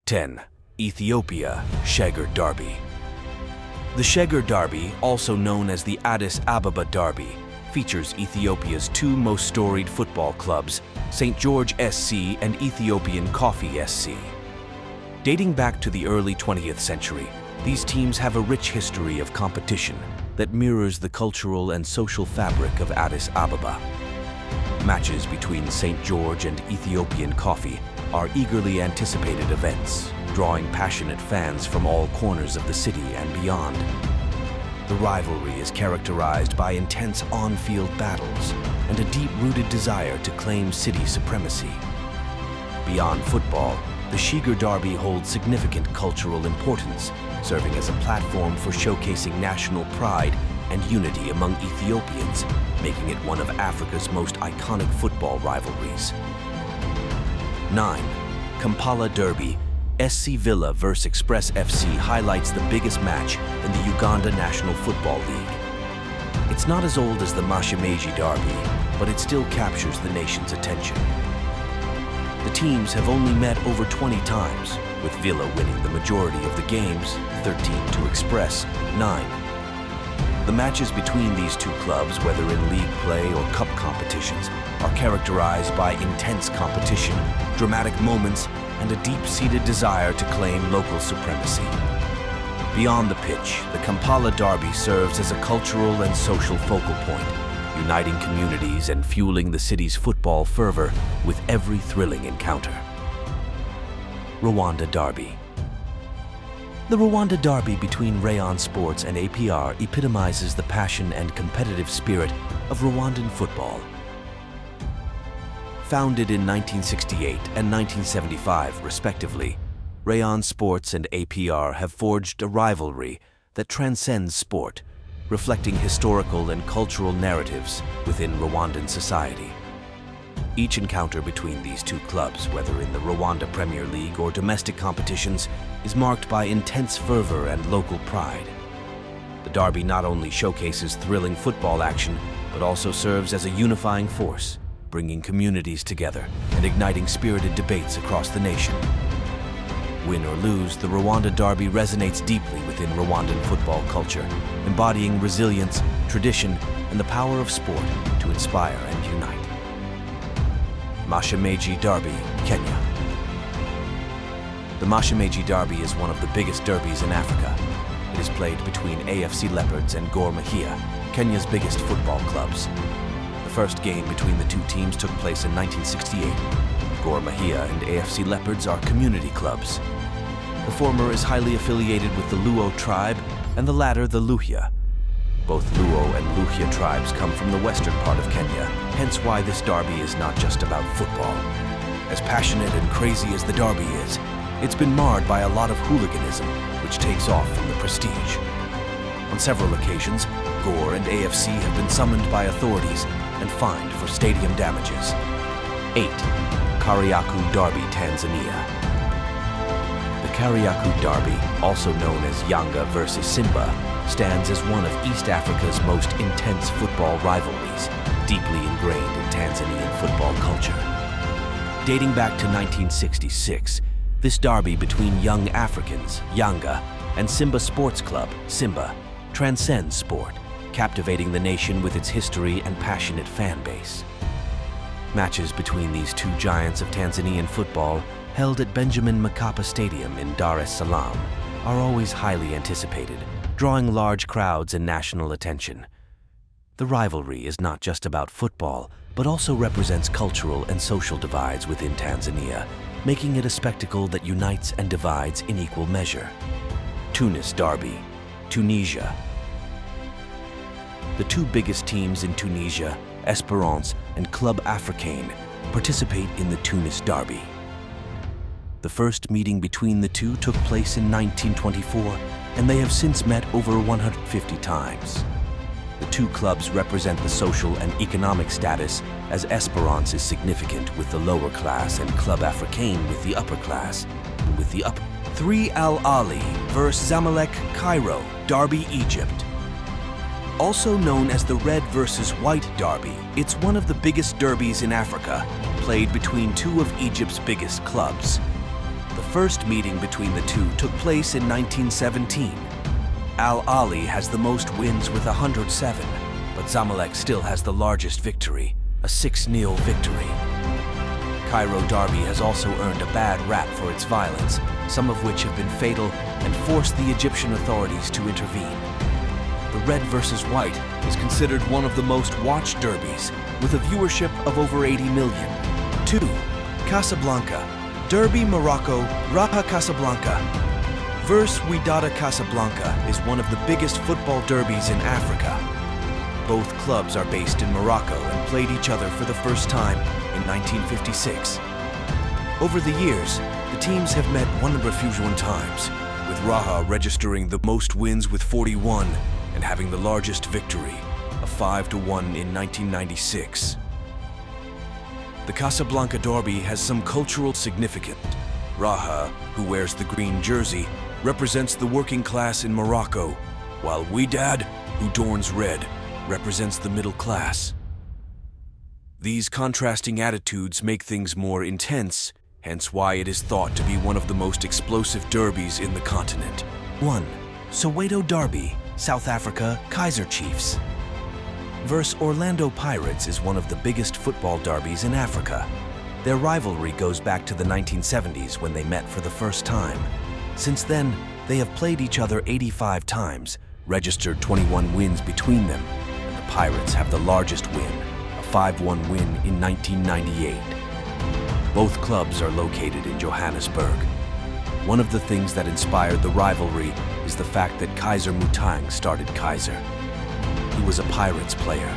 10. Ethiopia Sheger Derby. The Sheger Derby, also known as the Addis Ababa Derby, features Ethiopia's two most storied football clubs, St. George SC and Ethiopian Coffee SC. Dating back to the early 20th century, these teams have a rich history of competition that mirrors the cultural and social fabric of Addis Ababa. Matches between St. George and Ethiopian Coffee are eagerly anticipated events, drawing passionate fans from all corners of the city and beyond. The rivalry is characterized by intense on-field battles and a deep-rooted desire to claim city supremacy. Beyond football, the Sheger Derby holds significant cultural importance, serving as a platform for showcasing national pride and unity among Ethiopians, making it one of Africa's most iconic football rivalries. 9. Kampala Derby. SC Villa vs Express FC highlights the biggest match in the Uganda National Football League. It's not as old as the Mashemeji Derby, but it still captures the nation's attention. The teams have only met over 20 times, with Villa winning the majority of the games, 13 to Express, 9. The matches between these two clubs, whether in league play or cup competitions, are characterized by intense competition, dramatic moments, and a deep-seated desire to claim local supremacy. Beyond the pitch, the Kampala Derby serves as a cultural and social focal point, uniting communities and fueling the city's football fervor with every thrilling encounter. Rwanda Derby. The Rwanda Derby between Rayon Sports and APR epitomizes the passion and competitive spirit of Rwandan football. Founded in 1968 and 1975, respectively, Rayon Sports and APR have forged a rivalry that transcends sport, reflecting historical and cultural narratives within Rwandan society. Each encounter between these two clubs, whether in the Rwanda Premier League or domestic competitions, is marked by intense fervor and local pride. The derby not only showcases thrilling football action, but also serves as a unifying force, bringing communities together and igniting spirited debates across the nation. Win or lose, the Rwanda Derby resonates deeply within Rwandan football culture, embodying resilience, tradition, and the power of sport to inspire and unite. Mashemeji Derby, Kenya. The Mashemeji Derby is one of the biggest derbies in Africa. It is played between AFC Leopards and Gor Mahia, Kenya's biggest football clubs. The first game between the two teams took place in 1968. Gor Mahia and AFC Leopards are community clubs. The former is highly affiliated with the Luo tribe and the latter the Luhya. Both Luo and Luhya tribes come from the western part of Kenya, hence why this derby is not just about football. As passionate and crazy as the derby is, it's been marred by a lot of hooliganism, which takes off from the prestige. On several occasions, Gor and AFC have been summoned by authorities and fined for stadium damages. 8. Kariakoo Derby, Tanzania. The Kariakoo Derby, also known as Yanga versus Simba, stands as one of East Africa's most intense football rivalries, deeply ingrained in Tanzanian football culture. Dating back to 1966, this derby between young Africans, Yanga, and Simba Sports Club, Simba, transcends sport, captivating the nation with its history and passionate fan base. Matches between these two giants of Tanzanian football, held at Benjamin Mkapa Stadium in Dar es Salaam, are always highly anticipated, drawing large crowds and national attention. The rivalry is not just about football, but also represents cultural and social divides within Tanzania, making it a spectacle that unites and divides in equal measure. Tunis Derby, Tunisia. The two biggest teams in Tunisia, Esperance and Club Africain, participate in the Tunis Derby. The first meeting between the two took place in 1924, and they have since met over 150 times. The two clubs represent the social and economic status, as Esperance is significant with the lower class and Club Africain with the upper class. With the 3 Al Ali vs Zamalek Cairo, Derby, Egypt. Also known as the Red versus White Derby, it's one of the biggest derbies in Africa, played between two of Egypt's biggest clubs. The first meeting between the two took place in 1917. Al Ahly has the most wins with 107, but Zamalek still has the largest victory, a 6-0 victory. Cairo Derby has also earned a bad rap for its violence, some of which have been fatal and forced the Egyptian authorities to intervene. The red versus white is considered one of the most watched derbies, with a viewership of over 80 million. 2. Casablanca. Derby Morocco, Raja Casablanca. Versus Wydad Casablanca is one of the biggest football derbies in Africa. Both clubs are based in Morocco and played each other for the first time in 1956. Over the years, the teams have met 151 times, with Raja registering the most wins with 41 and having the largest victory, a 5-1 in 1996. The Casablanca Derby has some cultural significance. Raja, who wears the green jersey, represents the working class in Morocco, while Wydad, who adorns red, represents the middle class. These contrasting attitudes make things more intense, hence why it is thought to be one of the most explosive derbies in the continent. 1. Soweto Derby, South Africa, Kaizer Chiefs. Versus Orlando Pirates is one of the biggest football derbies in Africa. Their rivalry goes back to the 1970s when they met for the first time. Since then, they have played each other 85 times, registered 21 wins between them, and the Pirates have the largest win, a 5-1 win in 1998. Both clubs are located in Johannesburg. One of the things that inspired the rivalry is the fact that Kaiser Mutang started Kaiser. He was a Pirates player